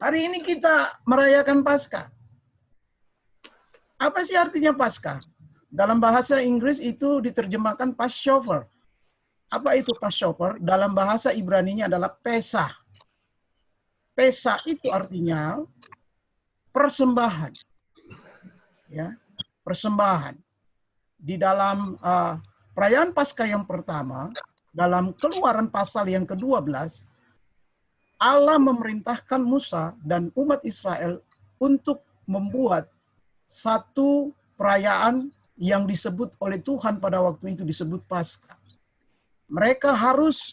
Hari ini kita merayakan Paskah. Apa sih artinya Paskah? Dalam bahasa Inggris itu diterjemahkan Passover. Apa itu Passover? Dalam bahasa Ibrani-nya adalah Pesah. Pesah itu artinya persembahan. Ya, persembahan. Di dalam perayaan Paskah yang pertama, dalam Keluaran pasal yang ke-12, Allah memerintahkan Musa dan umat Israel untuk membuat satu perayaan yang disebut oleh Tuhan pada waktu itu disebut Paskah. Mereka harus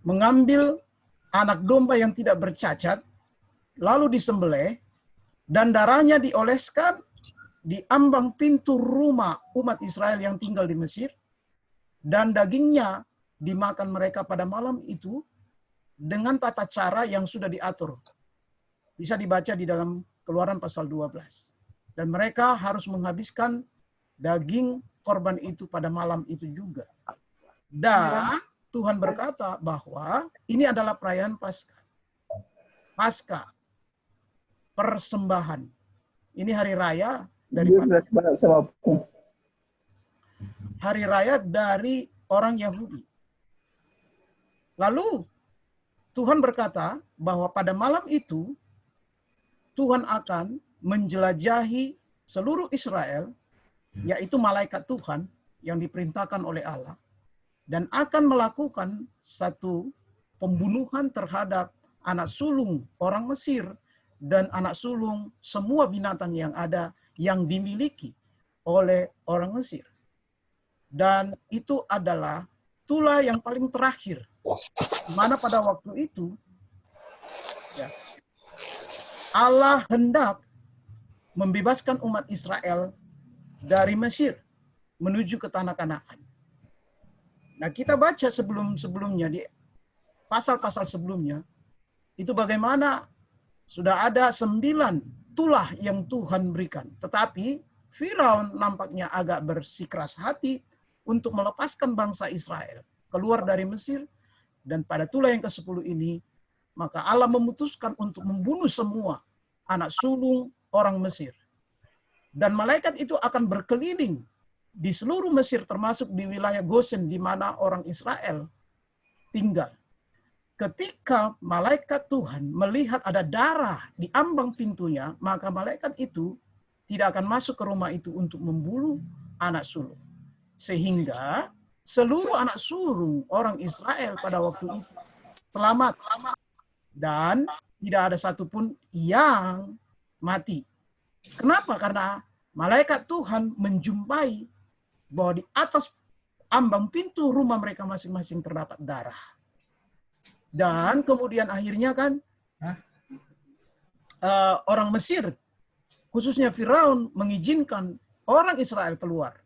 mengambil anak domba yang tidak bercacat, lalu disembelih, dan darahnya dioleskan di ambang pintu rumah umat Israel yang tinggal di Mesir, dan dagingnya dimakan mereka pada malam itu dengan tata cara yang sudah diatur. Bisa dibaca di dalam Keluaran pasal 12. Dan mereka harus menghabiskan daging korban itu pada malam itu juga. Dan Tuhan berkata bahwa ini adalah perayaan Paskah. Paskah, persembahan. Ini hari raya dari hari raya dari orang Yahudi. Lalu Tuhan berkata bahwa pada malam itu Tuhan akan menjelajahi seluruh Israel, yaitu malaikat Tuhan yang diperintahkan oleh Allah, dan akan melakukan satu pembunuhan terhadap anak sulung orang Mesir dan anak sulung semua binatang yang ada yang dimiliki oleh orang Mesir. Dan itu adalah tulah yang paling terakhir, di mana pada waktu itu ya, Allah hendak membebaskan umat Israel dari Mesir menuju ke tanah Kanaan. Nah, kita baca sebelumnya di pasal-pasal sebelumnya itu bagaimana sudah ada 9 tulah yang Tuhan berikan. Tetapi Firaun nampaknya agak bersikeras hati untuk melepaskan bangsa Israel keluar dari Mesir, dan pada tulah yang ke-10 ini maka Allah memutuskan untuk membunuh semua anak sulung orang Mesir. Dan malaikat itu akan berkeliling di seluruh Mesir termasuk di wilayah Gosen di mana orang Israel tinggal. Ketika malaikat Tuhan melihat ada darah di ambang pintunya, maka malaikat itu tidak akan masuk ke rumah itu untuk membunuh anak sulung. Sehingga seluruh anak sulung orang Israel pada waktu itu selamat. Dan tidak ada satupun yang mati. Kenapa? Karena malaikat Tuhan menjumpai bahwa di atas ambang pintu rumah mereka masing-masing terdapat darah. Dan kemudian akhirnya kan orang Mesir, khususnya Firaun, mengizinkan orang Israel keluar.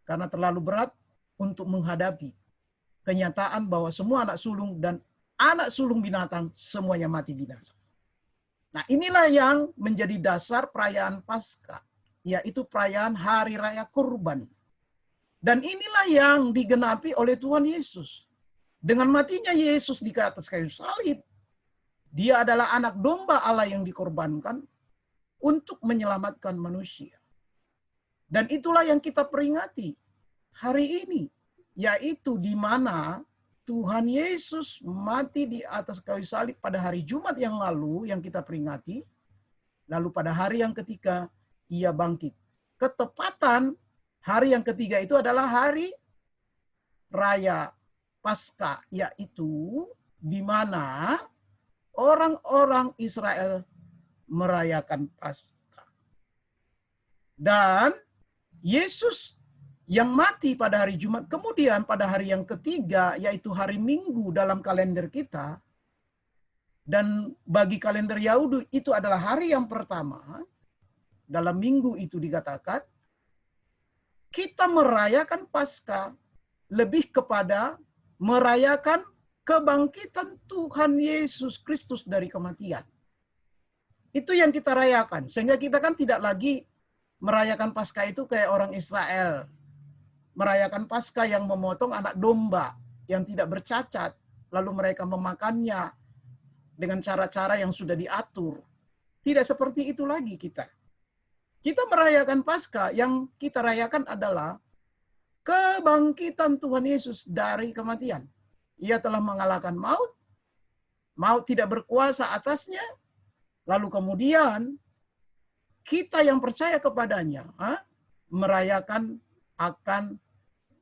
Karena terlalu berat untuk menghadapi kenyataan bahwa semua anak sulung dan anak sulung binatang semuanya mati binasa. Nah, inilah yang menjadi dasar perayaan Paskah, yaitu perayaan Hari Raya Kurban. Dan inilah yang digenapi oleh Tuhan Yesus. Dengan matinya Yesus di atas kayu salib, dia adalah anak domba Allah yang dikorbankan untuk menyelamatkan manusia. Dan itulah yang kita peringati hari ini, yaitu di mana Tuhan Yesus mati di atas kayu salib pada hari Jumat yang lalu yang kita peringati. Lalu pada hari yang ketiga ia bangkit. Ketepatan hari yang ketiga itu adalah hari raya Paskah, yaitu di mana orang-orang Israel merayakan Paskah. Dan Yesus yang mati pada hari Jumat, kemudian pada hari yang ketiga, yaitu hari Minggu dalam kalender kita, dan bagi kalender Yahudi itu adalah hari yang pertama, dalam minggu itu dikatakan, kita merayakan Paskah lebih kepada merayakan kebangkitan Tuhan Yesus Kristus dari kematian. Itu yang kita rayakan, sehingga kita kan tidak lagi merayakan Paskah itu kayak orang Israel, merayakan Paskah yang memotong anak domba yang tidak bercacat, lalu mereka memakannya dengan cara-cara yang sudah diatur. Tidak seperti itu lagi kita. Kita merayakan Paskah, yang kita rayakan adalah kebangkitan Tuhan Yesus dari kematian. Ia telah mengalahkan maut, maut tidak berkuasa atasnya, lalu kemudian kita yang percaya kepadanya merayakan akan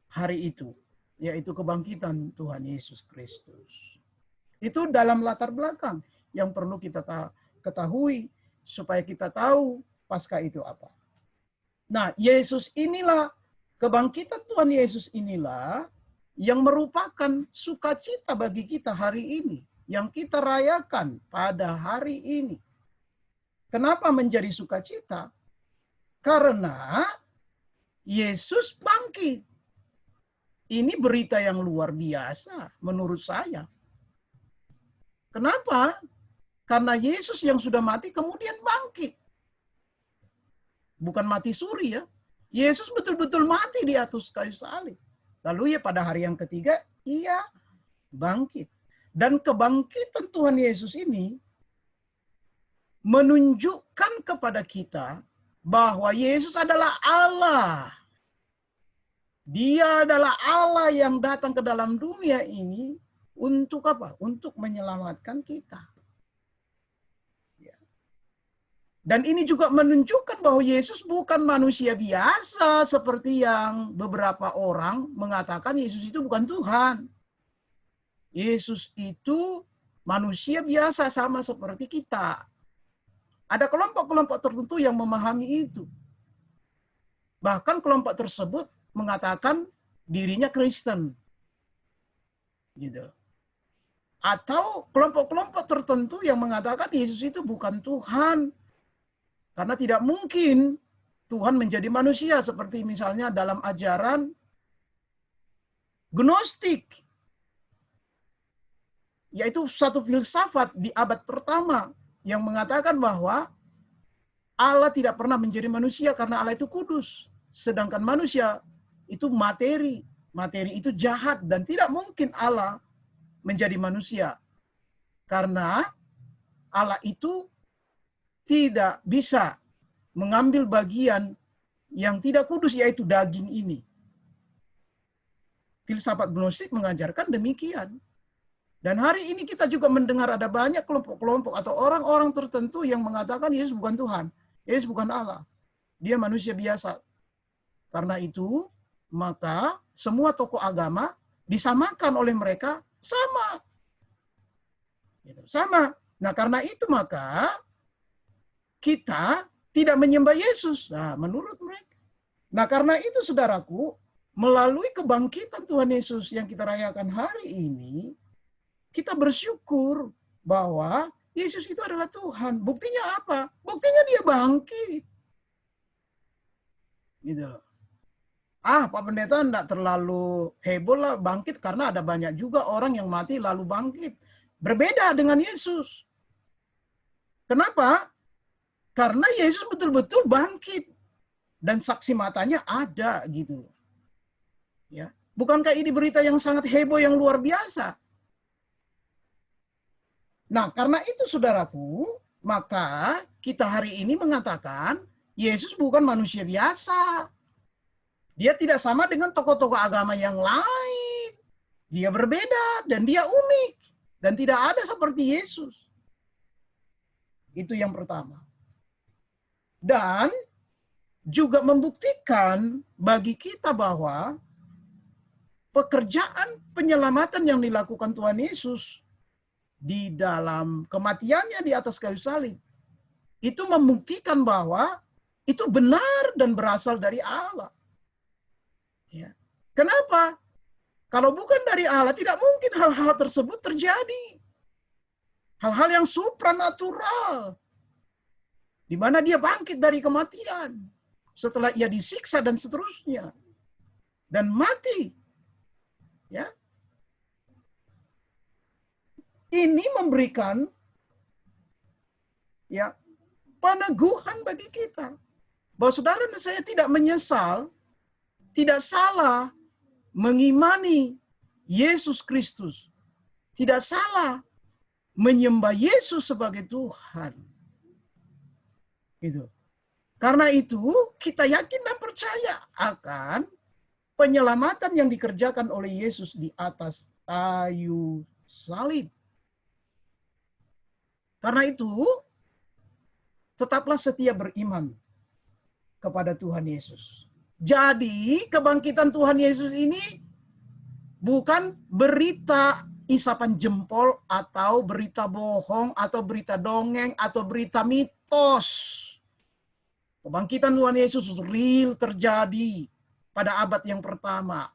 hari itu, yaitu kebangkitan Tuhan Yesus Kristus. Itu dalam latar belakang yang perlu kita ketahui supaya kita tahu Paskah itu apa. Nah, Yesus inilah, kebangkitan Tuhan Yesus inilah yang merupakan sukacita bagi kita hari ini, yang kita rayakan pada hari ini. Kenapa menjadi sukacita? Karena Yesus bangkit. Ini berita yang luar biasa menurut saya. Kenapa? Karena Yesus yang sudah mati kemudian bangkit. Bukan mati suri ya. Yesus betul-betul mati di atas kayu salib. Lalu ya pada hari yang ketiga, ia bangkit. Dan kebangkitan Tuhan Yesus ini menunjukkan kepada kita bahwa Yesus adalah Allah. Dia adalah Allah yang datang ke dalam dunia ini untuk apa? Untuk menyelamatkan kita. Dan ini juga menunjukkan bahwa Yesus bukan manusia biasa seperti yang beberapa orang mengatakan Yesus itu bukan Tuhan. Yesus itu manusia biasa sama seperti kita. Ada kelompok-kelompok tertentu yang memahami itu. Bahkan kelompok tersebut mengatakan dirinya Kristen. Gitu. Atau kelompok-kelompok tertentu yang mengatakan Yesus itu bukan Tuhan. Karena tidak mungkin Tuhan menjadi manusia, seperti misalnya dalam ajaran Gnostik, yaitu satu filsafat di abad pertama yang mengatakan bahwa Allah tidak pernah menjadi manusia karena Allah itu kudus, sedangkan manusia itu materi. Materi itu jahat dan tidak mungkin Allah menjadi manusia karena Allah itu tidak bisa mengambil bagian yang tidak kudus, yaitu daging ini. Filsafat Gnostik mengajarkan demikian. Dan hari ini kita juga mendengar ada banyak kelompok-kelompok atau orang-orang tertentu yang mengatakan Yesus bukan Tuhan, Yesus bukan Allah. Dia manusia biasa. Karena itu, maka semua tokoh agama disamakan oleh mereka sama. Sama. Nah, karena itu maka kita tidak menyembah Yesus. Nah, menurut mereka. Nah, karena itu saudaraku, melalui kebangkitan Tuhan Yesus yang kita rayakan hari ini, kita bersyukur bahwa Yesus itu adalah Tuhan. Buktinya apa? Buktinya dia bangkit. Gitu loh. Pak Pendeta enggak terlalu heboh lah bangkit karena ada banyak juga orang yang mati lalu bangkit. Berbeda dengan Yesus. Kenapa? Karena Yesus betul-betul bangkit dan saksi matanya ada gitu. Ya, bukankah ini berita yang sangat heboh yang luar biasa? Nah, karena itu saudaraku, maka kita hari ini mengatakan Yesus bukan manusia biasa. Dia tidak sama dengan tokoh-tokoh agama yang lain. Dia berbeda dan dia unik dan tidak ada seperti Yesus. Itu yang pertama. Dan juga membuktikan bagi kita bahwa pekerjaan penyelamatan yang dilakukan Tuhan Yesus di dalam kematiannya di atas kayu salib itu membuktikan bahwa itu benar dan berasal dari Allah. Ya. Kenapa? Kalau bukan dari Allah, tidak mungkin hal-hal tersebut terjadi. Hal-hal yang supranatural. Di mana dia bangkit dari kematian. Setelah ia disiksa dan seterusnya. Dan mati. Ya. Ini memberikan ya peneguhan bagi kita. Bahwa saudara dan saya tidak menyesal, tidak salah mengimani Yesus Kristus. Tidak salah menyembah Yesus sebagai Tuhan. Gitu. Karena itu kita yakin dan percaya akan penyelamatan yang dikerjakan oleh Yesus di atas kayu salib. Karena itu tetaplah setia beriman kepada Tuhan Yesus. Jadi kebangkitan Tuhan Yesus ini bukan berita isapan jempol atau berita bohong atau berita dongeng atau berita mitos. Kebangkitan Tuhan Yesus real terjadi pada abad yang pertama.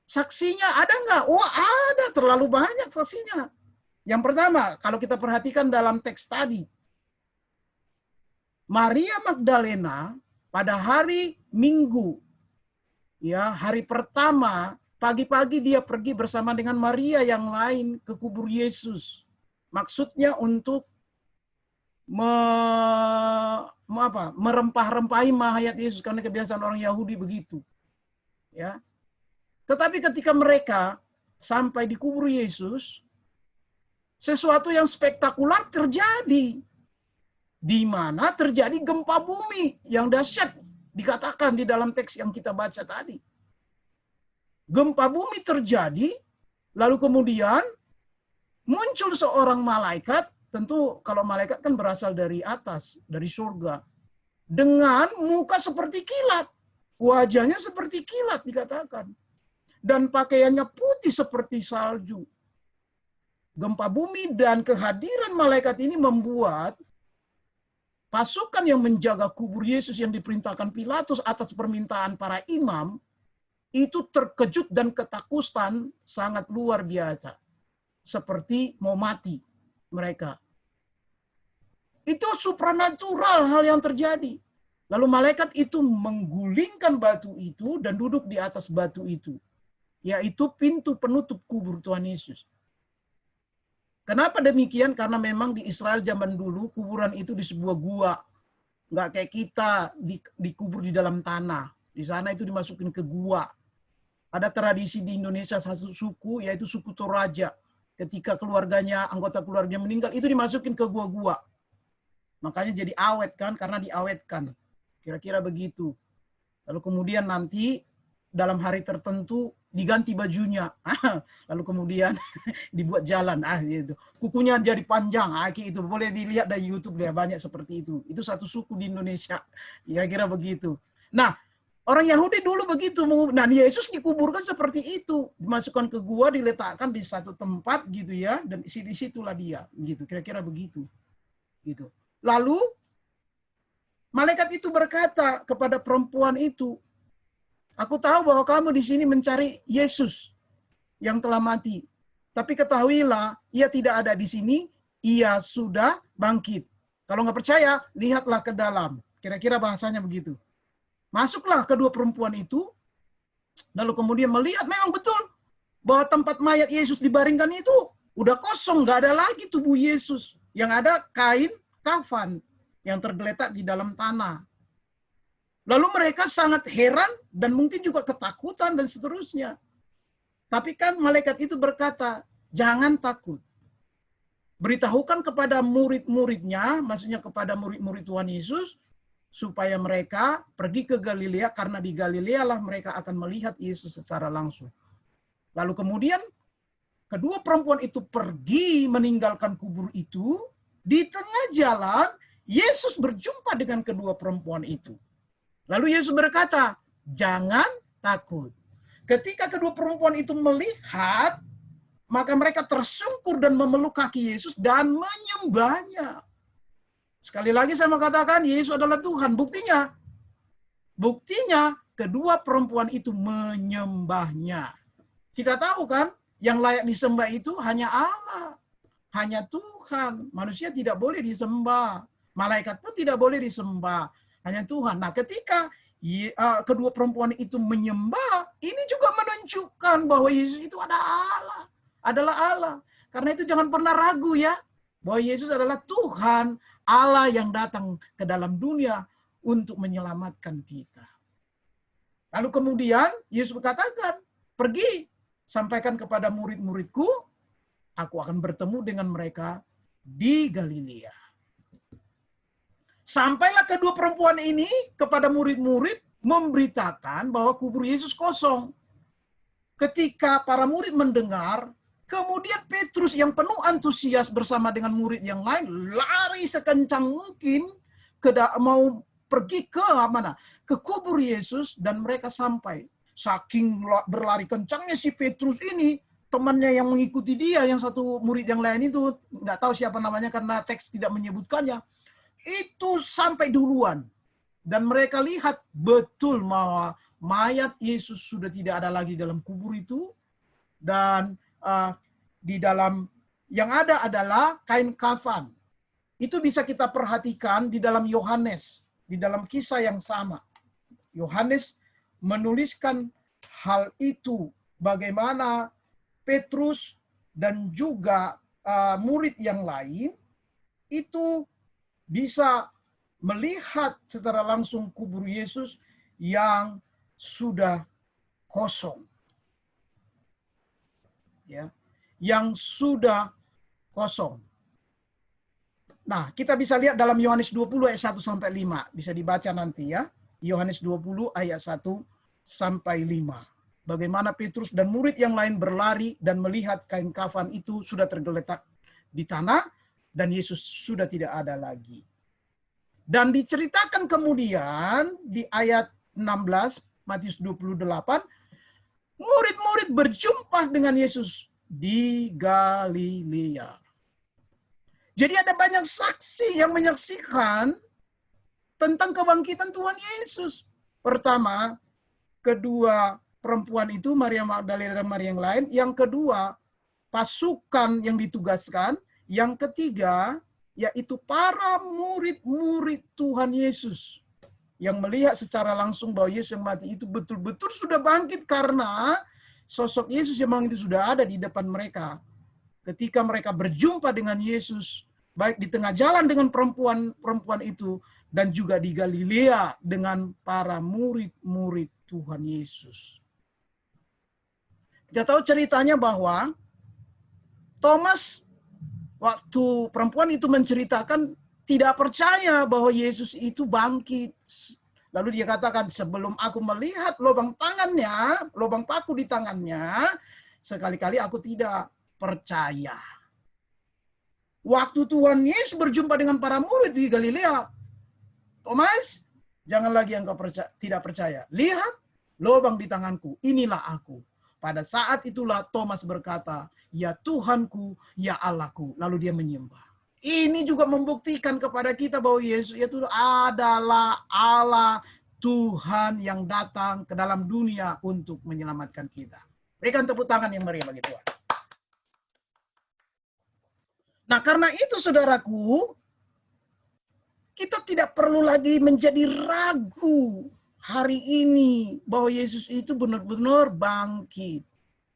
Saksinya ada nggak? Oh ada, terlalu banyak saksinya. Yang pertama, kalau kita perhatikan dalam teks tadi, Maria Magdalena pada hari Minggu, ya hari pertama, pagi-pagi dia pergi bersama dengan Maria yang lain ke kubur Yesus. Maksudnya untuk merempah-rempahi mayat Yesus, karena kebiasaan orang Yahudi begitu. Ya. Tetapi ketika mereka sampai di kubur Yesus, sesuatu yang spektakuler terjadi, di mana terjadi gempa bumi yang dahsyat, dikatakan di dalam teks yang kita baca tadi. Gempa bumi terjadi, lalu kemudian muncul seorang malaikat, tentu kalau malaikat kan berasal dari atas, dari surga, dengan muka seperti kilat, wajahnya seperti kilat dikatakan, dan pakaiannya putih seperti salju. Gempa bumi dan kehadiran malaikat ini membuat pasukan yang menjaga kubur Yesus yang diperintahkan Pilatus atas permintaan para imam itu terkejut dan ketakutan sangat luar biasa. Seperti mau mati mereka. Itu supranatural hal yang terjadi. Lalu malaikat itu menggulingkan batu itu dan duduk di atas batu itu. Yaitu pintu penutup kubur Tuhan Yesus. Kenapa demikian? Karena memang di Israel zaman dulu kuburan itu di sebuah gua. Nggak kayak kita dikubur di dalam tanah. Di sana itu dimasukin ke gua. Ada tradisi di Indonesia satu suku, yaitu suku Toraja. Ketika keluarganya, anggota keluarganya meninggal, itu dimasukin ke gua-gua. Makanya jadi awet kan, karena diawetkan. Kira-kira begitu. Lalu kemudian nanti dalam hari tertentu diganti bajunya. Lalu kemudian dibuat jalan. Gitu. Kukunya jadi panjang. Itu boleh dilihat dari YouTube, dia banyak seperti itu. Itu satu suku di Indonesia. Kira-kira begitu. Nah, orang Yahudi dulu begitu. Nah, Yesus dikuburkan seperti itu. Dimasukkan ke gua, diletakkan di satu tempat gitu ya. Dan di situlah dia. Gitu. Kira-kira begitu. Gitu. Lalu, malaikat itu berkata kepada perempuan itu, aku tahu bahwa kamu di sini mencari Yesus yang telah mati. Tapi ketahuilah, ia tidak ada di sini, ia sudah bangkit. Kalau nggak percaya, lihatlah ke dalam. Kira-kira bahasanya begitu. Masuklah kedua perempuan itu, lalu kemudian melihat memang betul bahwa tempat mayat Yesus dibaringkan itu udah kosong, nggak ada lagi tubuh Yesus. Yang ada kain kafan yang tergeletak di dalam tanah. Lalu mereka sangat heran dan mungkin juga ketakutan dan seterusnya. Tapi kan malaikat itu berkata, jangan takut. Beritahukan kepada murid-muridnya, maksudnya kepada murid-murid Tuhan Yesus, supaya mereka pergi ke Galilea, karena di Galilea lah mereka akan melihat Yesus secara langsung. Lalu kemudian, kedua perempuan itu pergi meninggalkan kubur itu, di tengah jalan, Yesus berjumpa dengan kedua perempuan itu. Lalu Yesus berkata, jangan takut. Ketika kedua perempuan itu melihat, maka mereka tersungkur dan memeluk kaki Yesus dan menyembahnya. Sekali lagi saya mau katakan, Yesus adalah Tuhan. Buktinya kedua perempuan itu menyembahnya. Kita tahu kan, yang layak disembah itu hanya Allah. Hanya Tuhan. Manusia tidak boleh disembah. Malaikat pun tidak boleh disembah. Hanya Tuhan. Nah, ketika kedua perempuan itu menyembah, ini juga menunjukkan bahwa Yesus itu adalah Allah. Karena itu jangan pernah ragu ya, bahwa Yesus adalah Tuhan, Allah yang datang ke dalam dunia untuk menyelamatkan kita. Lalu kemudian Yesus berkatakan, pergi, sampaikan kepada murid-muridku, aku akan bertemu dengan mereka di Galilea. Sampailah kedua perempuan ini kepada murid-murid memberitakan bahwa kubur Yesus kosong. Ketika para murid mendengar, kemudian Petrus yang penuh antusias bersama dengan murid yang lain lari sekencang mungkin mau pergi ke mana? Ke kubur Yesus, dan mereka sampai. Saking berlari kencangnya si Petrus ini, temannya yang mengikuti dia, yang satu murid yang lain itu, nggak tahu siapa namanya karena teks tidak menyebutkannya, itu sampai duluan. Dan mereka lihat betul bahwa mayat Yesus sudah tidak ada lagi dalam kubur itu. Dan di dalam yang ada adalah kain kafan. Itu bisa kita perhatikan di dalam Yohanes. Di dalam kisah yang sama. Yohanes menuliskan hal itu. Bagaimana Petrus dan juga murid yang lain itu bisa melihat secara langsung kubur Yesus yang sudah kosong. Ya, yang sudah kosong. Nah, kita bisa lihat dalam Yohanes 20 ayat 1 sampai 5. Bisa dibaca nanti ya. Yohanes 20 ayat 1 sampai 5. Bagaimana Petrus dan murid yang lain berlari dan melihat kain kafan itu sudah tergeletak di tanah dan Yesus sudah tidak ada lagi. Dan diceritakan kemudian di ayat 16, Matius 28, murid-murid berjumpa dengan Yesus di Galilea. Jadi ada banyak saksi yang menyaksikan tentang kebangkitan Tuhan Yesus. Pertama, kedua perempuan itu, Maria Magdalena dan Maria yang lain. Yang kedua, pasukan yang ditugaskan. Yang ketiga, yaitu para murid-murid Tuhan Yesus yang melihat secara langsung bahwa Yesus yang mati itu betul-betul sudah bangkit, karena sosok Yesus yang bangkit itu sudah ada di depan mereka. Ketika mereka berjumpa dengan Yesus, baik di tengah jalan dengan perempuan itu, dan juga di Galilea dengan para murid-murid Tuhan Yesus. Kita tahu ceritanya bahwa Thomas, waktu perempuan itu menceritakan, tidak percaya bahwa Yesus itu bangkit. Lalu dia katakan, sebelum aku melihat lubang tangannya, lubang paku di tangannya, sekali-kali aku tidak percaya. Waktu Tuhan Yesus berjumpa dengan para murid di Galilea, Thomas, jangan lagi engkau tidak percaya. Lihat lubang di tanganku, inilah aku. Pada saat itulah Thomas berkata, ya Tuhanku, ya Allahku. Lalu dia menyembah. Ini juga membuktikan kepada kita bahwa Yesus itu adalah Allah Tuhan yang datang ke dalam dunia untuk menyelamatkan kita. Berikan tepuk tangan yang meriah bagi Tuhan. Nah, karena itu saudaraku, kita tidak perlu lagi menjadi ragu hari ini bahwa Yesus itu benar-benar bangkit.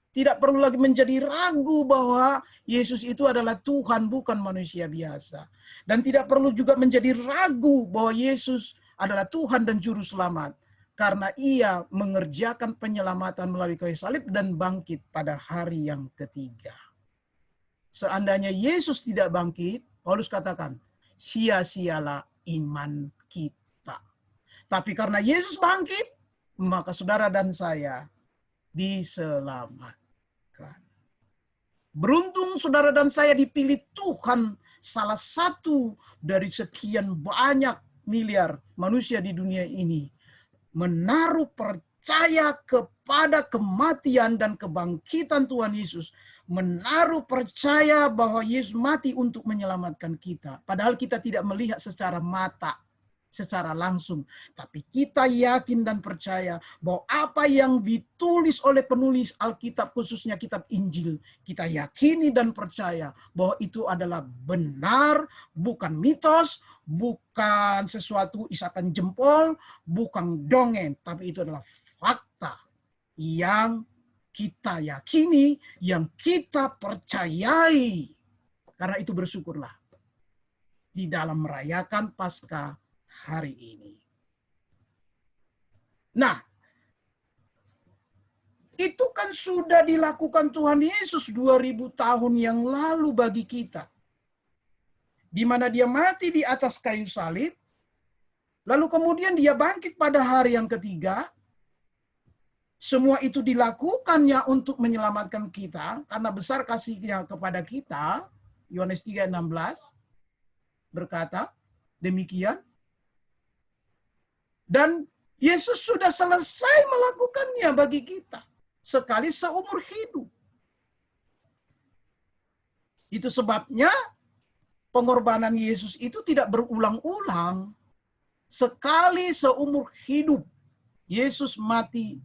Tidak perlu lagi menjadi ragu bahwa Yesus itu adalah Tuhan, bukan manusia biasa. Dan tidak perlu juga menjadi ragu bahwa Yesus adalah Tuhan dan Juru Selamat. Karena ia mengerjakan penyelamatan melalui kayu salib dan bangkit pada hari yang ketiga. Seandainya Yesus tidak bangkit, Paulus katakan, sia-sialah iman kita. Tapi karena Yesus bangkit, maka saudara dan saya diselamatkan. Beruntung saudara dan saya dipilih Tuhan, salah satu dari sekian banyak miliar manusia di dunia ini, menaruh percaya kepada kematian dan kebangkitan Tuhan Yesus, menaruh percaya bahwa Yesus mati untuk menyelamatkan kita. Padahal kita tidak melihat secara mata, secara langsung. Tapi kita yakin dan percaya bahwa apa yang ditulis oleh penulis Alkitab, khususnya kitab Injil, kita yakini dan percaya bahwa itu adalah benar, bukan mitos, bukan sesuatu isapan jempol, bukan dongeng, tapi itu adalah fakta yang kita yakini, yang kita percayai. Karena itu bersyukurlah di dalam merayakan Paskah hari ini. Nah, Itu kan sudah dilakukan Tuhan Yesus 2000 tahun yang lalu bagi kita. Di mana dia mati di atas kayu salib, lalu kemudian dia bangkit pada hari yang ketiga. Semua itu dilakukannya untuk menyelamatkan kita, karena besar kasihnya kepada kita. Yohanes 3:16 berkata demikian. Dan Yesus sudah selesai melakukannya bagi kita. Sekali seumur hidup. Itu sebabnya pengorbanan Yesus itu tidak berulang-ulang. Sekali seumur hidup, Yesus mati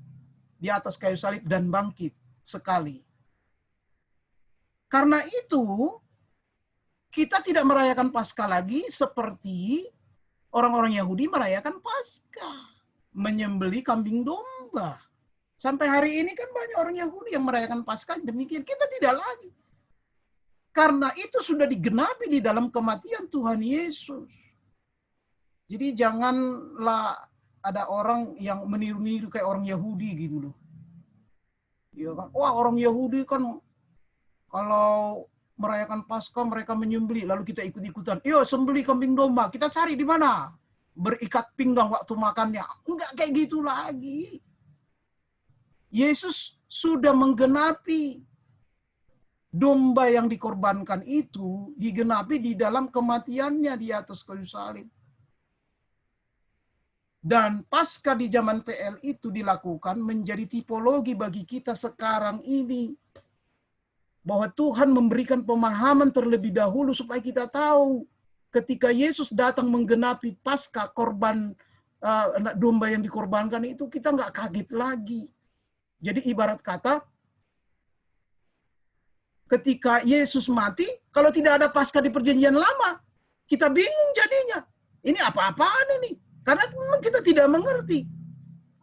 di atas kayu salib dan bangkit sekali. Karena itu, kita tidak merayakan Paskah lagi seperti orang-orang Yahudi merayakan Paskah. Menyembelih kambing domba. Sampai hari ini kan banyak orang Yahudi yang merayakan Paskah demikian. Kita tidak lagi. Karena itu sudah digenapi di dalam kematian Tuhan Yesus. Jadi janganlah ada orang yang meniru-niru kayak orang Yahudi gitu loh. Ya kan? Wah, orang Yahudi kan kalau merayakan Paskah mereka menyembelih, lalu kita ikut-ikutan. Yo, sembelih kambing domba. Kita cari di mana? Berikat pinggang waktu makannya. Enggak kayak gitu lagi. Yesus sudah menggenapi domba yang dikorbankan itu, digenapi di dalam kematiannya di atas kayu salib. Dan Paskah di zaman PL itu dilakukan menjadi tipologi bagi kita sekarang ini. Bahwa Tuhan memberikan pemahaman terlebih dahulu supaya kita tahu ketika Yesus datang menggenapi Paskah korban anak domba yang dikorbankan itu, kita nggak kaget lagi. Jadi ibarat kata, ketika Yesus mati, kalau tidak ada Paskah di perjanjian lama, kita bingung jadinya. Ini apa-apaan ini? Karena memang kita tidak mengerti.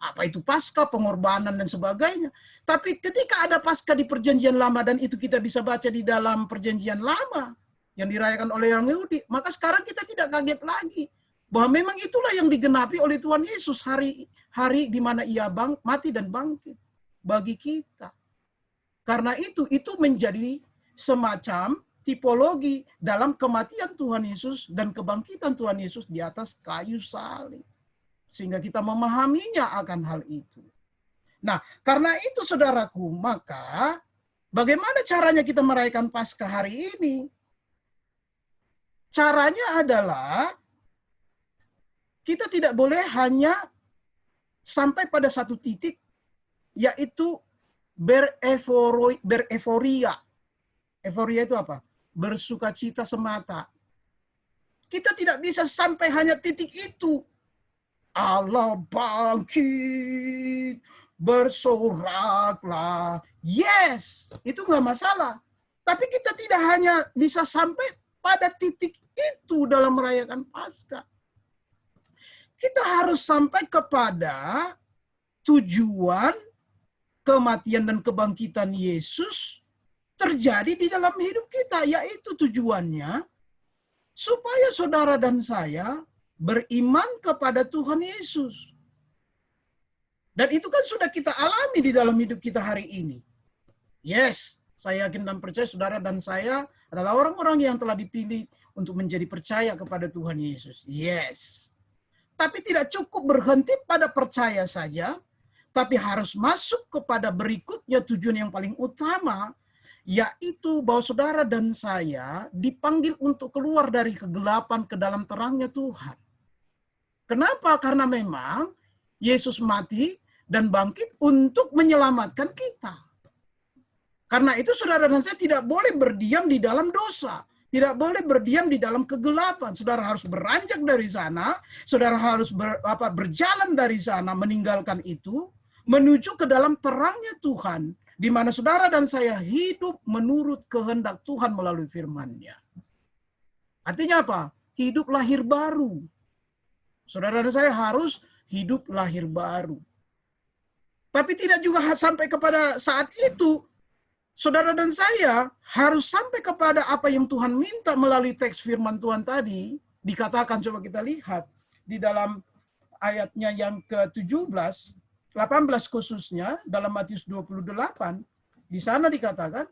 Apa itu Paskah, pengorbanan, dan sebagainya. Tapi ketika ada Paskah di perjanjian lama, dan itu kita bisa baca di dalam perjanjian lama, yang dirayakan oleh orang Yahudi, maka sekarang kita tidak kaget lagi. Bahwa memang itulah yang digenapi oleh Tuhan Yesus hari di mana ia mati dan bangkit bagi kita. Karena itu menjadi semacam tipologi dalam kematian Tuhan Yesus dan kebangkitan Tuhan Yesus di atas kayu salib. Sehingga kita memahaminya akan hal itu. Nah, karena itu saudaraku, maka bagaimana caranya kita merayakan Paskah hari ini? Caranya adalah kita tidak boleh hanya sampai pada satu titik, yaitu bereforia. Euforia itu apa? Bersukacita semata. Kita tidak bisa sampai hanya titik itu. Allah bangkit, bersoraklah. Yes, itu nggak masalah. Tapi kita tidak hanya bisa sampai pada titik itu dalam merayakan Paskah. Kita harus sampai kepada tujuan kematian dan kebangkitan Yesus terjadi di dalam hidup kita, yaitu tujuannya supaya saudara dan saya beriman kepada Tuhan Yesus. Dan itu kan sudah kita alami di dalam hidup kita hari ini. Yes, saya yakin dan percaya saudara dan saya adalah orang-orang yang telah dipilih untuk menjadi percaya kepada Tuhan Yesus. Yes. Tapi tidak cukup berhenti pada percaya saja, tapi harus masuk kepada berikutnya tujuan yang paling utama, yaitu bahwa saudara dan saya dipanggil untuk keluar dari kegelapan ke dalam terangnya Tuhan. Kenapa? Karena memang Yesus mati dan bangkit untuk menyelamatkan kita. Karena itu saudara dan saya tidak boleh berdiam di dalam dosa. Tidak boleh berdiam di dalam kegelapan. Saudara harus beranjak dari sana. Saudara harus berjalan dari sana, meninggalkan itu, menuju ke dalam terangnya Tuhan. Di mana saudara dan saya hidup menurut kehendak Tuhan melalui firman-Nya. Artinya apa? Hidup lahir baru. Saudara dan saya harus hidup lahir baru. Tapi tidak juga sampai kepada saat itu. Saudara dan saya harus sampai kepada apa yang Tuhan minta melalui teks firman Tuhan tadi. Dikatakan, coba kita lihat di dalam ayatnya yang ke-17. 18 khususnya dalam Matius 28, di sana dikatakan,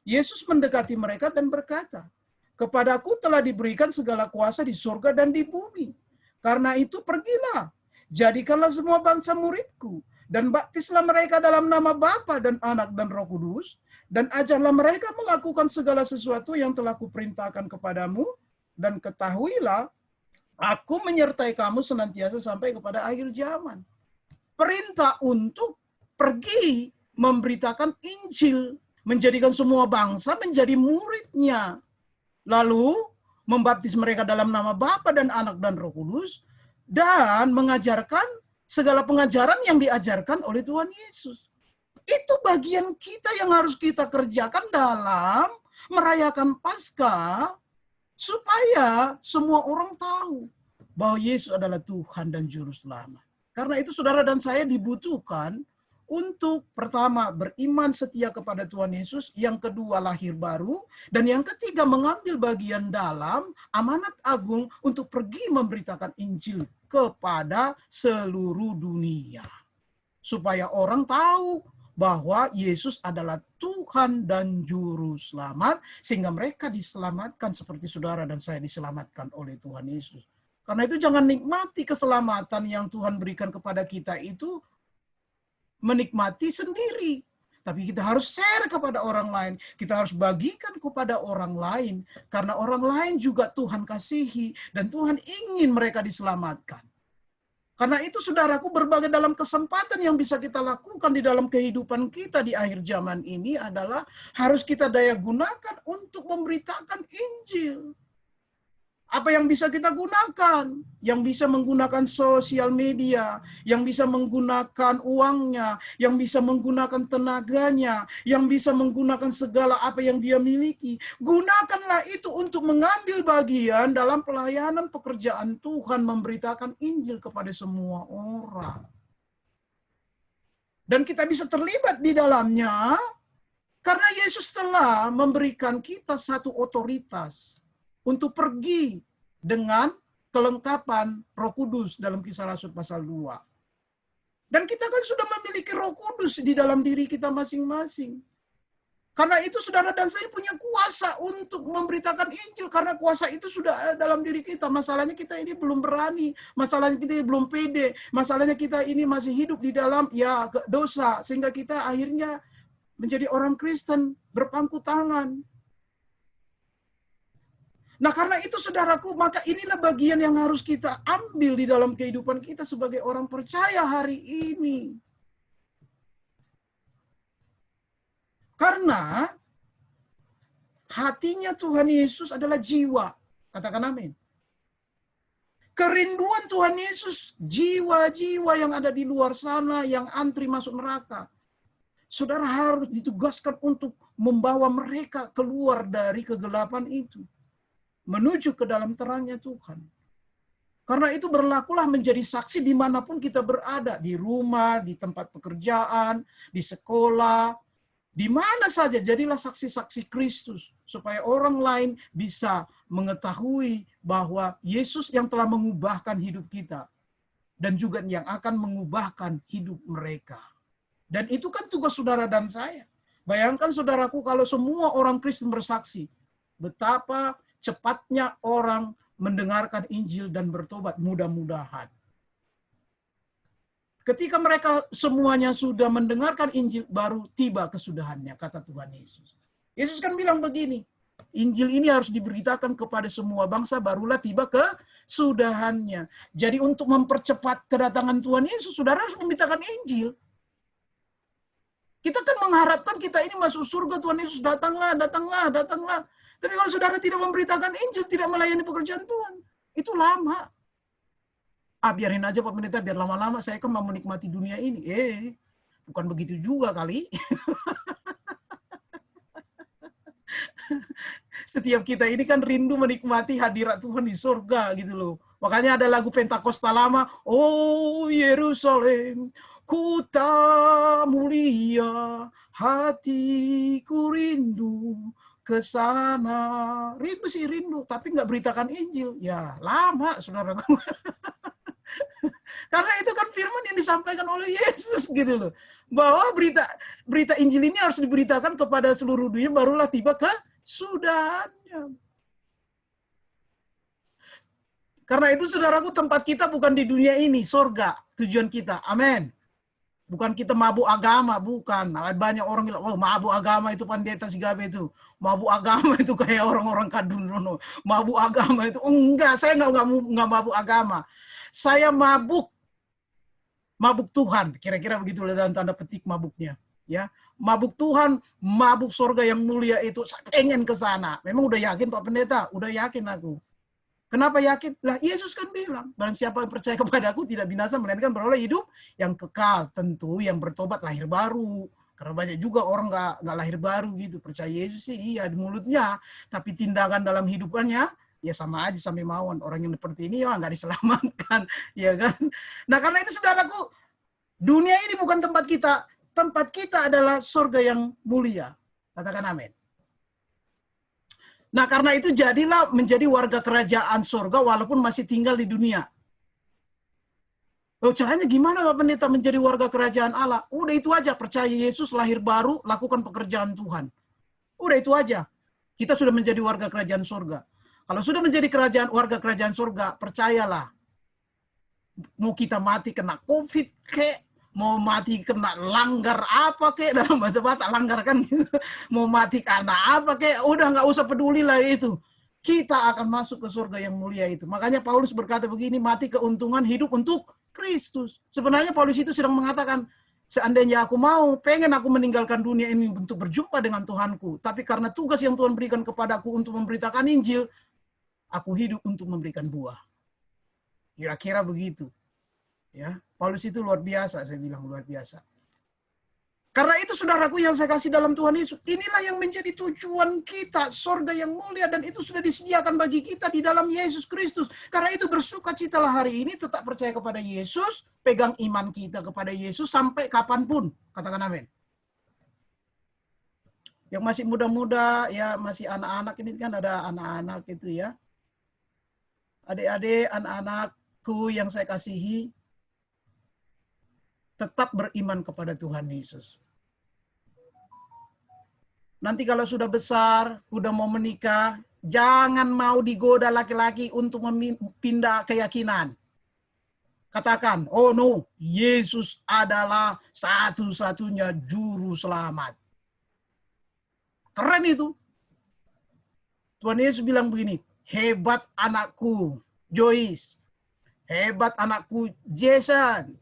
Yesus mendekati mereka dan berkata, "Kepadaku telah diberikan segala kuasa di surga dan di bumi. Karena itu pergilah, jadikanlah semua bangsa muridku, dan baptislah mereka dalam nama Bapa dan Anak dan Roh Kudus, dan ajarlah mereka melakukan segala sesuatu yang telah kuperintahkan kepadamu, dan ketahuilah, aku menyertai kamu senantiasa sampai kepada akhir zaman." Perintah untuk pergi memberitakan Injil, menjadikan semua bangsa menjadi muridnya, lalu membaptis mereka dalam nama Bapa dan Anak dan Roh Kudus, dan mengajarkan segala pengajaran yang diajarkan oleh Tuhan Yesus. Itu bagian kita yang harus kita kerjakan dalam merayakan Paskah, supaya semua orang tahu bahwa Yesus adalah Tuhan dan Juru Selamat. Karena itu saudara dan saya dibutuhkan untuk pertama beriman setia kepada Tuhan Yesus, yang kedua lahir baru, dan yang ketiga mengambil bagian dalam amanat agung untuk pergi memberitakan Injil kepada seluruh dunia. Supaya orang tahu bahwa Yesus adalah Tuhan dan Juru Selamat, sehingga mereka diselamatkan seperti saudara dan saya diselamatkan oleh Tuhan Yesus. Karena itu jangan nikmati keselamatan yang Tuhan berikan kepada kita itu menikmati sendiri. Tapi kita harus share kepada orang lain. Kita harus bagikan kepada orang lain. Karena orang lain juga Tuhan kasihi. Dan Tuhan ingin mereka diselamatkan. Karena itu saudaraku, berbagai dalam kesempatan yang bisa kita lakukan di dalam kehidupan kita di akhir zaman ini adalah harus kita daya gunakan untuk memberitakan Injil. Apa yang bisa kita gunakan? Yang bisa menggunakan sosial media, yang bisa menggunakan uangnya, yang bisa menggunakan tenaganya, yang bisa menggunakan segala apa yang dia miliki. Gunakanlah itu untuk mengambil bagian dalam pelayanan pekerjaan Tuhan, memberitakan Injil kepada semua orang. Dan kita bisa terlibat di dalamnya, karena Yesus telah memberikan kita satu otoritas untuk pergi dengan kelengkapan Roh Kudus dalam Kisah Rasul pasal 2. Dan kita kan sudah memiliki Roh Kudus di dalam diri kita masing-masing. Karena itu saudara dan saya punya kuasa untuk memberitakan Injil, karena kuasa itu sudah ada dalam diri kita. Masalahnya kita ini belum berani, masalahnya kita ini belum pede, masalahnya kita ini masih hidup di dalam dosa, sehingga kita akhirnya menjadi orang Kristen berpangku tangan. Nah, karena itu saudaraku, maka inilah bagian yang harus kita ambil di dalam kehidupan kita sebagai orang percaya hari ini. Karena hatinya Tuhan Yesus adalah jiwa. Katakan amin. Kerinduan Tuhan Yesus, jiwa-jiwa yang ada di luar sana yang antri masuk neraka. Saudara harus ditugaskan untuk membawa mereka keluar dari kegelapan itu, menuju ke dalam terangnya Tuhan. Karena itu berlakulah menjadi saksi dimanapun kita berada. Di rumah, di tempat pekerjaan, di sekolah, di mana saja jadilah saksi-saksi Kristus. Supaya orang lain bisa mengetahui bahwa Yesus yang telah mengubahkan hidup kita. Dan juga yang akan mengubahkan hidup mereka. Dan itu kan tugas saudara dan saya. Bayangkan saudaraku, kalau semua orang Kristen bersaksi, betapa cepatnya orang mendengarkan Injil dan bertobat, mudah-mudahan. Ketika mereka semuanya sudah mendengarkan Injil, baru tiba kesudahannya, kata Tuhan Yesus. Yesus kan bilang begini, Injil ini harus diberitakan kepada semua bangsa, barulah tiba kesudahannya. Jadi untuk mempercepat kedatangan Tuhan Yesus, saudara harus memberitakan Injil. Kita kan mengharapkan kita ini masuk surga, Tuhan Yesus datanglah, datanglah, datanglah. Tapi kalau saudara tidak memberitakan Injil, tidak melayani pekerjaan Tuhan, itu lama. Biarin aja pemerintah, biar lama-lama saya kan mau menikmati dunia ini. Bukan begitu juga kali. Setiap kita ini kan rindu menikmati hadirat Tuhan di surga gitu loh. Makanya ada lagu Pentakosta lama, oh Yerusalem, kota mulia, hatiku rindu ke sana. Rindu sih rindu, tapi nggak beritakan Injil. Ya lama saudara. Karena itu kan firman yang disampaikan oleh Yesus gitu loh. Bahwa berita Injil ini harus diberitakan kepada seluruh dunia, barulah tiba ke sudahannya. Karena itu saudaraku, tempat kita bukan di dunia ini, surga tujuan kita. Amin. Bukan kita mabuk agama, bukan. Banyak orang bilang, oh mabuk agama itu pendeta Sigabe itu. Mabuk agama itu kayak orang-orang kadun. Mabuk agama itu, oh, enggak, saya enggak mabuk agama. Saya mabuk Tuhan, kira-kira begitu dalam tanda petik mabuknya. Ya, mabuk Tuhan, mabuk surga yang mulia itu, saya pengen ke sana. Memang udah yakin Pak Pendeta, udah yakin aku. Kenapa yakin? Lah Yesus kan bilang, barang siapa yang percaya kepada aku tidak binasa melainkan beroleh hidup yang kekal. Tentu yang bertobat lahir baru. Karena banyak juga orang nggak lahir baru gitu. Percaya Yesus sih iya di mulutnya, tapi tindakan dalam hidupannya ya sama aja sampai mauan. Orang yang seperti ini ya nggak diselamatkan, ya kan? Nah karena itu saudaraku, dunia ini bukan tempat kita. Tempat kita adalah surga yang mulia. Katakan amin. Nah karena itu jadilah menjadi warga kerajaan surga walaupun masih tinggal di dunia. Oh, caranya gimana Pak Pendeta menjadi warga kerajaan Allah? Udah itu aja, percaya Yesus, lahir baru, lakukan pekerjaan Tuhan. Udah itu aja. Kita sudah menjadi warga kerajaan surga. Kalau sudah menjadi warga kerajaan surga, percayalah. Mau kita mati kena COVID kek, mau mati kena langgar apa kek, dalam bahasa Batak langgar kan gitu. Mau mati karena apa kek, udah nggak usah peduli lah itu. Kita akan masuk ke surga yang mulia itu. Makanya Paulus berkata begini, mati keuntungan, hidup untuk Kristus. Sebenarnya Paulus itu sedang mengatakan, seandainya aku pengen aku meninggalkan dunia ini untuk berjumpa dengan Tuhanku. Tapi karena tugas yang Tuhan berikan kepadaku untuk memberitakan Injil, aku hidup untuk memberikan buah. Kira-kira begitu. Ya, Paulus itu luar biasa, saya bilang luar biasa. Karena itu saudaraku yang saya kasih dalam Tuhan Yesus, inilah yang menjadi tujuan kita, surga yang mulia, dan itu sudah disediakan bagi kita di dalam Yesus Kristus. Karena itu bersukacitalah hari ini, tetap percaya kepada Yesus, pegang iman kita kepada Yesus sampai kapanpun. Katakan amin. Yang masih muda-muda, ya masih anak-anak, ini kan ada anak-anak itu ya. Adik-adik, anak-anakku yang saya kasihi, tetap beriman kepada Tuhan Yesus. Nanti kalau sudah besar, udah mau menikah, jangan mau digoda laki-laki untuk pindah keyakinan. Katakan, oh no, Yesus adalah satu-satunya juru selamat. Keren itu. Tuhan Yesus bilang begini, hebat anakku Joyce, hebat anakku Jason,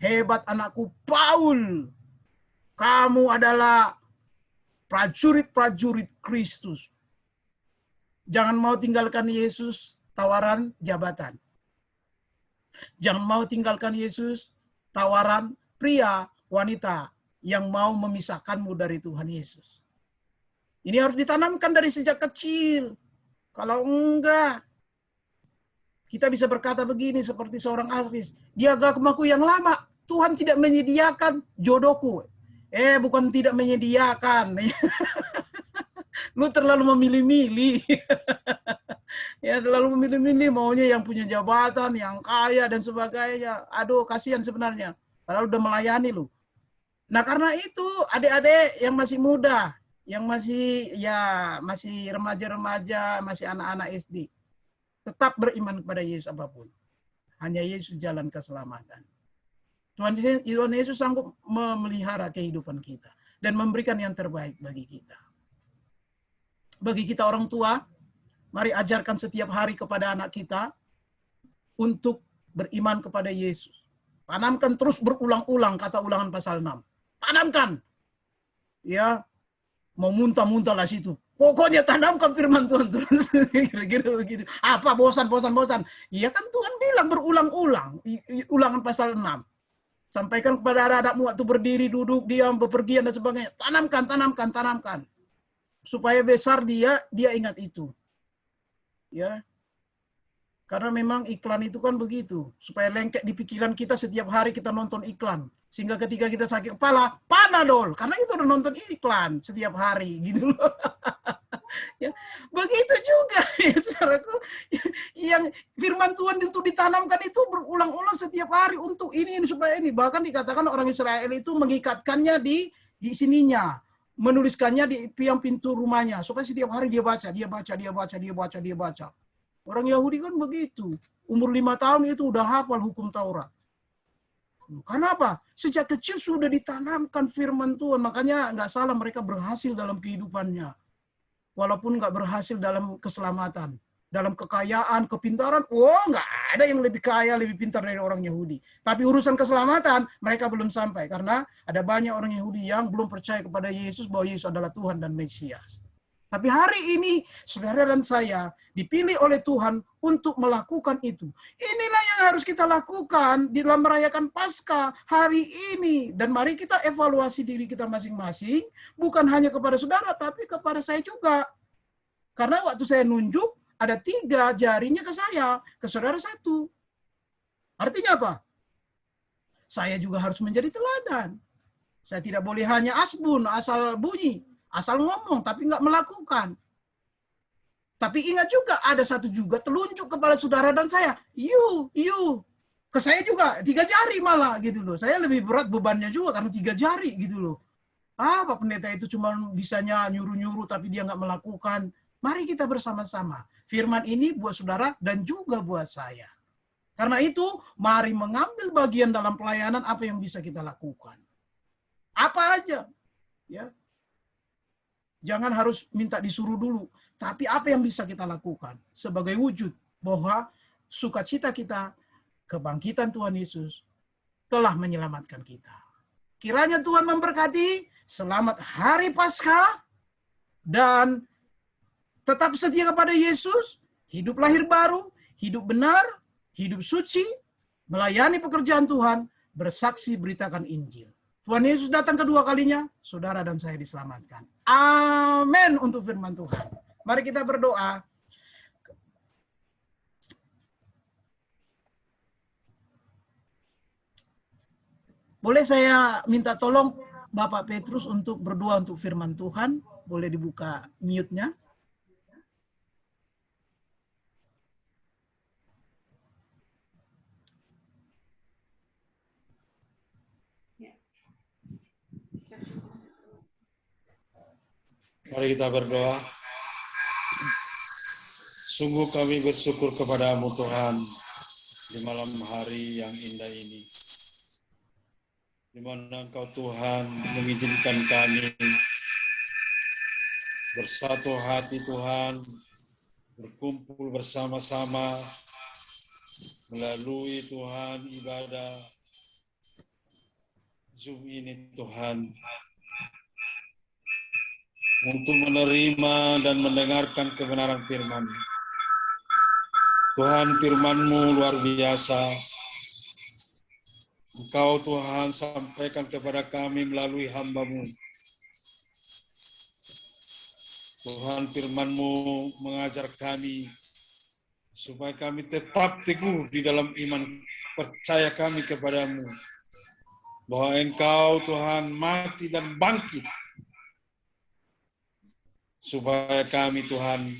hebat anakku Paul. Kamu adalah prajurit-prajurit Kristus. Jangan mau tinggalkan Yesus tawaran jabatan. Jangan mau tinggalkan Yesus tawaran pria, wanita yang mau memisahkanmu dari Tuhan Yesus. Ini harus ditanamkan dari sejak kecil. Kalau enggak, kita bisa berkata begini seperti seorang artis. Di agamaku yang lama, Tuhan tidak menyediakan jodohku. Bukan tidak menyediakan. Lu terlalu memilih-milih. Ya, terlalu memilih-milih, maunya yang punya jabatan, yang kaya, dan sebagainya. Aduh, kasihan sebenarnya. Padahal udah melayani lu. Nah, karena itu, adik-adik yang masih muda, yang masih remaja-remaja, masih anak-anak SD, tetap beriman kepada Yesus apapun. Hanya Yesus jalan keselamatan. Tuhan Yesus sanggup memelihara kehidupan kita dan memberikan yang terbaik bagi kita. Bagi kita orang tua, mari ajarkan setiap hari kepada anak kita untuk beriman kepada Yesus. Tanamkan terus berulang-ulang, kata Ulangan pasal 6. Tanamkan. Ya, mau muntah-muntah lah situ. Pokoknya tanamkan firman Tuhan terus. Kira-kira begitu. Apa bosan. Iya kan Tuhan bilang berulang-ulang. Ulangan pasal 6. Sampaikan kepada anak-anakmu waktu berdiri, duduk, diam, bepergian, dan sebagainya. Tanamkan. Supaya besar dia ingat itu. Ya. Karena memang iklan itu kan begitu. Supaya lengket di pikiran kita setiap hari kita nonton iklan. Sehingga ketika kita sakit kepala, Panadol. Karena itu udah nonton iklan setiap hari. Gitu loh. Ya, begitu juga ya saudaraku, yang firman Tuhan itu ditanamkan itu berulang-ulang setiap hari untuk ini supaya ini. Bahkan dikatakan orang Israel itu mengikatkannya di sininya, menuliskannya di piang pintu rumahnya supaya setiap hari dia baca, dia baca, dia baca, dia baca, dia baca. Orang Yahudi kan begitu. Umur 5 tahun itu udah hafal hukum Taurat. Kenapa? Sejak kecil sudah ditanamkan firman Tuhan. Makanya nggak salah mereka berhasil dalam kehidupannya. Walaupun nggak berhasil dalam keselamatan. Dalam kekayaan, kepintaran, nggak ada yang lebih kaya, lebih pintar dari orang Yahudi. Tapi urusan keselamatan, mereka belum sampai. Karena ada banyak orang Yahudi yang belum percaya kepada Yesus, bahwa Yesus adalah Tuhan dan Mesias. Tapi hari ini, saudara dan saya dipilih oleh Tuhan untuk melakukan itu. Inilah yang harus kita lakukan di dalam merayakan Paskah hari ini. Dan mari kita evaluasi diri kita masing-masing, bukan hanya kepada saudara, tapi kepada saya juga. Karena waktu saya nunjuk, ada 3 jarinya ke saya, ke saudara 1. Artinya apa? Saya juga harus menjadi teladan. Saya tidak boleh hanya asbun, asal bunyi. Asal ngomong, tapi nggak melakukan. Tapi ingat juga, ada 1 juga telunjuk kepada saudara dan saya. You. Ke saya juga, 3 jari malah gitu loh. Saya lebih berat bebannya juga karena 3 jari gitu loh. Pak pendeta itu cuma bisanya nyuruh-nyuruh tapi dia nggak melakukan. Mari kita bersama-sama. Firman ini buat saudara dan juga buat saya. Karena itu, mari mengambil bagian dalam pelayanan apa yang bisa kita lakukan. Apa aja. Ya. Jangan harus minta disuruh dulu. Tapi apa yang bisa kita lakukan sebagai wujud bahwa sukacita kita, kebangkitan Tuhan Yesus telah menyelamatkan kita. Kiranya Tuhan memberkati. Selamat Hari Paskah. Dan tetap setia kepada Yesus. Hidup lahir baru. Hidup benar. Hidup suci. Melayani pekerjaan Tuhan. Bersaksi beritakan Injil. Tuhan Yesus datang kedua kalinya, saudara dan saya diselamatkan. Amin untuk firman Tuhan. Mari kita berdoa. Boleh saya minta tolong Bapak Petrus untuk berdoa untuk firman Tuhan? Boleh dibuka mute-nya? Mari kita berdoa. Sungguh kami bersyukur kepada-Mu Tuhan di malam hari yang indah ini. Di mana Engkau Tuhan mengizinkan kami bersatu hati Tuhan, berkumpul bersama-sama melalui Tuhan ibadah Zoom ini Tuhan. Untuk menerima dan mendengarkan kebenaran firman. Tuhan, firman-Mu luar biasa. Engkau Tuhan sampaikan kepada kami melalui hamba-Mu. Tuhan, firman-Mu mengajar kami supaya kami tetap teguh di dalam iman, percaya kami kepada-Mu. Bahwa Engkau Tuhan mati dan bangkit. Supaya kami Tuhan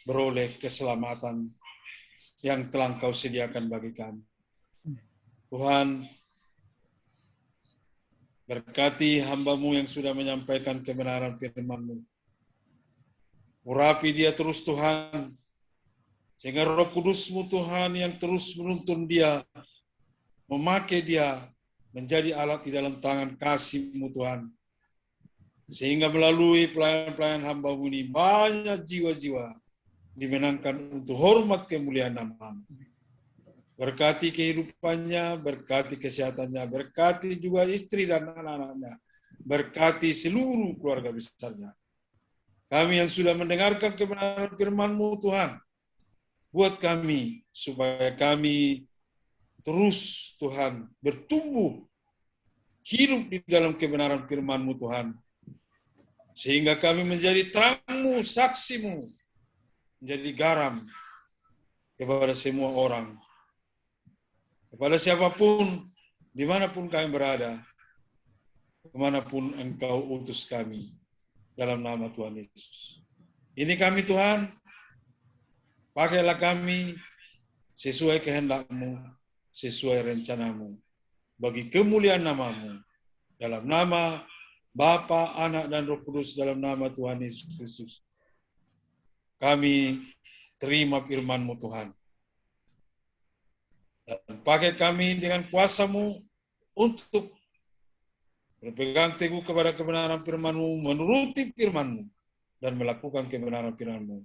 beroleh keselamatan yang telah Engkau sediakan bagi kami. Tuhan, berkati hamba-Mu yang sudah menyampaikan kebenaran firman-Mu. Urapi dia terus Tuhan, sehingga Roh Kudus-Mu Tuhan yang terus menuntun dia, memakai dia menjadi alat di dalam tangan kasih-Mu Tuhan. Sehingga melalui pelayan-pelayan hamba-Mu ini banyak jiwa-jiwa dimenangkan untuk hormat kemuliaan nama-Mu. Berkati kehidupannya, berkati kesehatannya, berkati juga istri dan anak-anaknya, berkati seluruh keluarga besarnya. Kami yang sudah mendengarkan kebenaran firman-Mu Tuhan, buat kami supaya kami terus Tuhan bertumbuh, hidup di dalam kebenaran firman-Mu Tuhan. Sehingga kami menjadi terang-Mu, saksi-Mu, menjadi garam kepada semua orang. Kepada siapapun, dimanapun kami berada, kemanapun Engkau utus kami, dalam nama Tuhan Yesus. Ini kami Tuhan, pakailah kami sesuai kehendak-Mu, sesuai rencana-Mu, bagi kemuliaan nama-Mu, dalam nama Bapa, Anak, dan Roh Kudus, dalam nama Tuhan Yesus Kristus. Kami terima firman-Mu Tuhan. Dan pakai kami dengan kuasa-Mu untuk berpegang teguh kepada kebenaran firman-Mu, menuruti firman-Mu, dan melakukan kebenaran firman-Mu.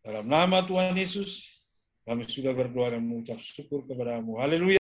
Dalam nama Tuhan Yesus, kami sudah berdoa dan mengucap syukur kepada-Mu. Haleluya.